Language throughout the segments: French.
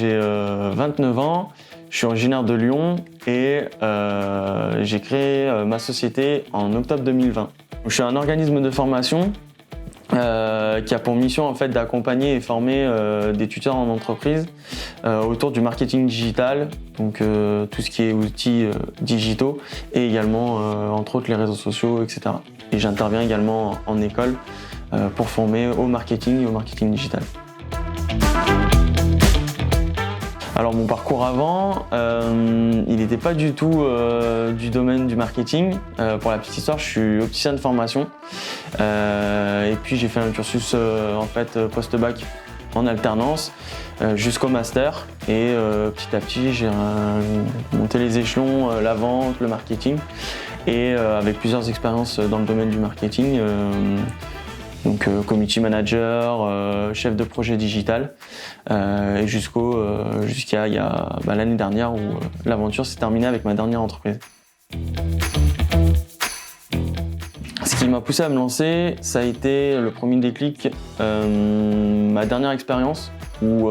j'ai 29 ans, je suis originaire de Lyon et j'ai créé ma société en octobre 2020. Je suis un organisme de formation qui a pour mission en fait d'accompagner et former des tuteurs en entreprise autour du marketing digital, donc tout ce qui est outils digitaux et également entre autres les réseaux sociaux, etc. Et j'interviens également en école pour former au marketing et au marketing digital. Alors mon parcours avant, il n'était pas du tout du domaine du marketing. Pour la petite histoire, je suis opticien de formation et puis j'ai fait un cursus en fait post-bac en alternance jusqu'au master et petit à petit j'ai monté les échelons, la vente, le marketing et avec plusieurs expériences dans le domaine du marketing. Donc community manager, chef de projet digital, et jusqu'à l'année dernière où l'aventure s'est terminée avec ma dernière entreprise. Ce qui m'a poussé à me lancer, ça a été le premier déclic, ma dernière expérience où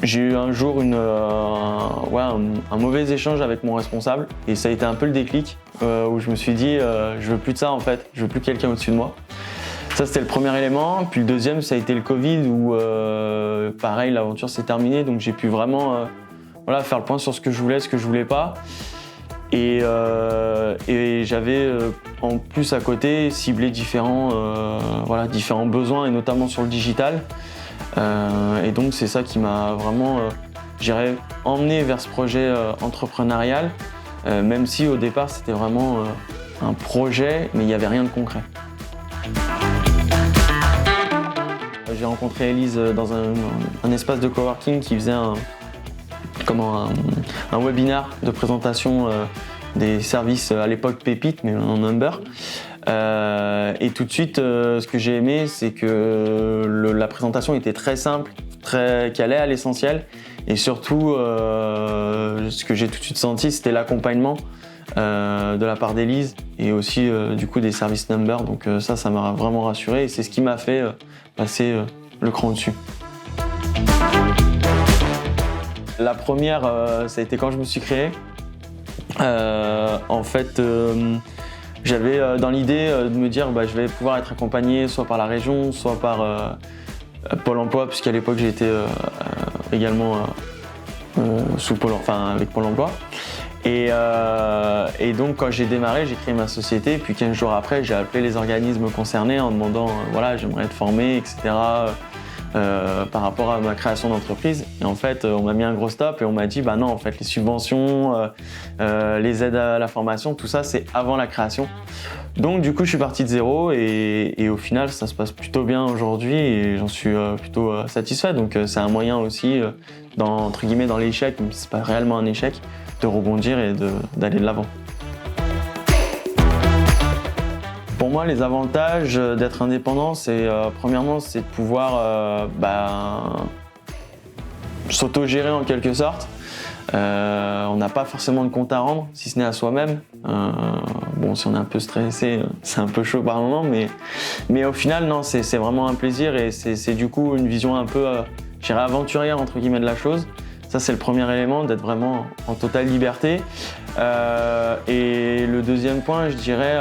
j'ai eu un jour un mauvais échange avec mon responsable et ça a été un peu le déclic où je me suis dit je veux plus de ça en fait, je veux plus quelqu'un au-dessus de moi. Ça c'était le premier élément, puis le deuxième ça a été le Covid où pareil l'aventure s'est terminée donc j'ai pu vraiment faire le point sur ce que je voulais, ce que je voulais pas et j'avais en plus à côté ciblé différents besoins et notamment sur le digital. Et donc c'est ça qui m'a vraiment emmené vers ce projet entrepreneurial, même si au départ c'était vraiment un projet mais il n'y avait rien de concret. J'ai rencontré Elise dans un espace de coworking qui faisait un webinaire de présentation des services à l'époque Pépite mais en number. Et tout de suite, ce que j'ai aimé, c'est que la présentation était très simple, qui allait à l'essentiel. Et surtout, ce que j'ai tout de suite senti, c'était l'accompagnement de la part d'Elise et aussi du coup des services number. Donc ça m'a vraiment rassuré et c'est ce qui m'a fait passer le cran au-dessus. La première, ça a été quand je me suis créé. J'avais dans l'idée de me dire je vais pouvoir être accompagné soit par la région, soit par Pôle emploi, puisqu'à l'époque j'étais également avec Pôle emploi. Et donc quand j'ai démarré, j'ai créé ma société, puis 15 jours après, j'ai appelé les organismes concernés en demandant j'aimerais être formé, etc. Par rapport à ma création d'entreprise. Et en fait, on m'a mis un gros stop et on m'a dit non, en fait, les subventions, les aides à la formation, tout ça, c'est avant la création. Donc du coup, je suis parti de zéro et au final, ça se passe plutôt bien aujourd'hui et j'en suis plutôt satisfait. Donc c'est un moyen aussi, entre guillemets, dans l'échec, même si c'est pas réellement un échec, de rebondir et d'aller de l'avant. Pour moi, les avantages d'être indépendant, premièrement, c'est de pouvoir s'auto-gérer en quelque sorte. On n'a pas forcément de compte à rendre, si ce n'est à soi-même. Si on est un peu stressé, c'est un peu chaud par moment, mais au final, non, c'est vraiment un plaisir et c'est du coup une vision un peu, aventurière entre guillemets de la chose. Ça, c'est le premier élément, d'être vraiment en totale liberté. Et le deuxième point, je dirais,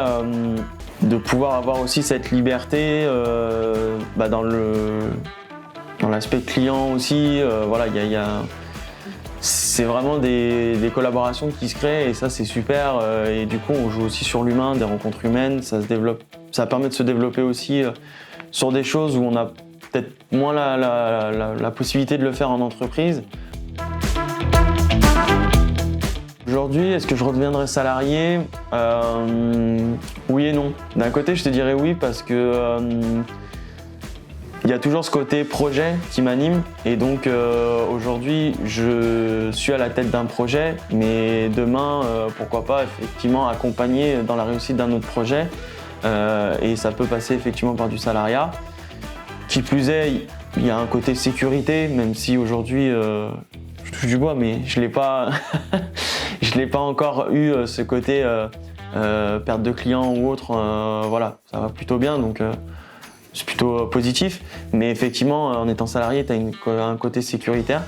de pouvoir avoir aussi cette liberté dans l'aspect client aussi. C'est vraiment des collaborations qui se créent et ça c'est super. Et du coup on joue aussi sur l'humain, des rencontres humaines, ça se développe, ça permet de se développer aussi sur des choses où on a peut-être moins la possibilité de le faire en entreprise. Aujourd'hui, est-ce que je redeviendrai salarié ? Oui et non. D'un côté, je te dirais oui parce que il y a toujours ce côté projet qui m'anime et donc aujourd'hui, je suis à la tête d'un projet, mais demain, pourquoi pas effectivement accompagner dans la réussite d'un autre projet et ça peut passer effectivement par du salariat. Qui plus est, il y a un côté sécurité, même si aujourd'hui, je touche du bois, mais je l'ai pas. Je l'ai pas encore eu ce côté perte de clients ou autre, ça va plutôt bien donc c'est plutôt positif. Mais effectivement, en étant salarié, tu as un côté sécuritaire.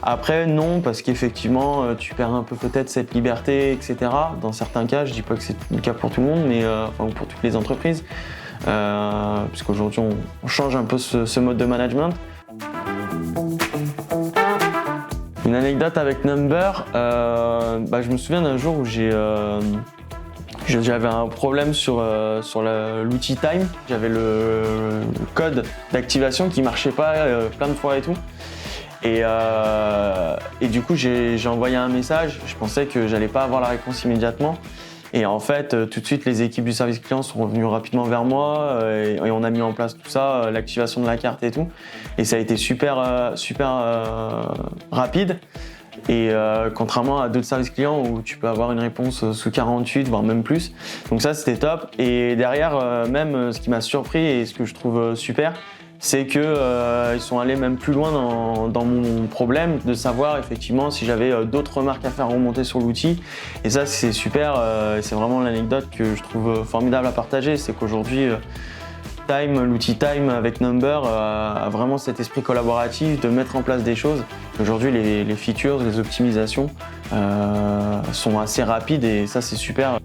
Après, non, parce qu'effectivement, tu perds un peu peut-être cette liberté, etc. Dans certains cas, je dis pas que c'est le cas pour tout le monde, mais enfin, pour toutes les entreprises. Puisqu'aujourd'hui, on change un peu ce mode de management. Une anecdote avec Number, je me souviens d'un jour où j'avais un problème sur l'outil Time. J'avais le code d'activation qui marchait pas plein de fois et tout. Et du coup, j'ai envoyé un message. Je pensais que j'allais pas avoir la réponse immédiatement. Et en fait, tout de suite, les équipes du service client sont revenues rapidement vers moi et on a mis en place tout ça, l'activation de la carte et tout. Et ça a été super rapide. Et contrairement à d'autres services clients où tu peux avoir une réponse sous 48, voire même plus. Donc ça, c'était top. Et derrière, même ce qui m'a surpris et ce que je trouve super, c'est qu'ils sont allés même plus loin dans mon problème, de savoir effectivement si j'avais d'autres remarques à faire remonter sur l'outil. Et ça, c'est super. C'est vraiment l'anecdote que je trouve formidable à partager. C'est qu'aujourd'hui, l'outil Time avec Number a vraiment cet esprit collaboratif de mettre en place des choses. Aujourd'hui, les features, les optimisations sont assez rapides et ça, c'est super.